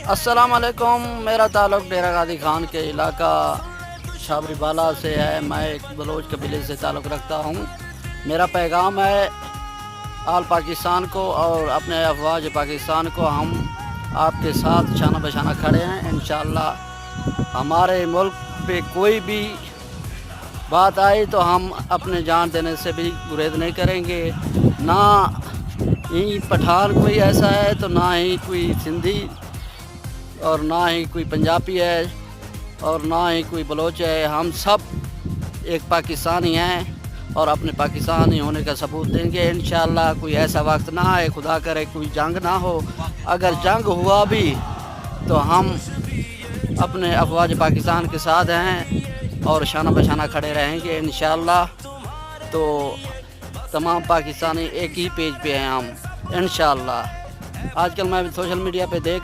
السلام علیکم، میرا تعلق ڈیرہ غازی خان کے علاقہ شابری بالا سے ہے۔ میں ایک بلوچ قبیلے سے تعلق رکھتا ہوں۔ میرا پیغام ہے آل پاکستان کو اور اپنے افواج پاکستان کو، ہم آپ کے ساتھ شانہ بشانہ کھڑے ہیں۔ انشاءاللہ ہمارے ملک پہ کوئی بھی بات آئی تو ہم اپنے جان دینے سے بھی گریز نہیں کریں گے۔ نہ ہی پٹھان کوئی ایسا ہے تو نہ ہی کوئی سندھی اور نہ ہی کوئی پنجابی ہے اور نہ ہی کوئی بلوچ ہے۔ ہم سب ایک پاکستانی ہیں اور اپنے پاکستانی ہونے کا ثبوت دیں گے۔ انشاءاللہ کوئی ایسا وقت نہ آئے، خدا کرے کوئی جنگ نہ ہو۔ اگر جنگ ہوا بھی تو ہم اپنے افواج پاکستان کے ساتھ ہیں اور شانہ بشانہ کھڑے رہیں گے انشاءاللہ۔ تو تمام پاکستانی ایک ہی پیج پہ ہیں ہم انشاءاللہ۔ آج کل میں سوشل میڈیا پہ دیکھ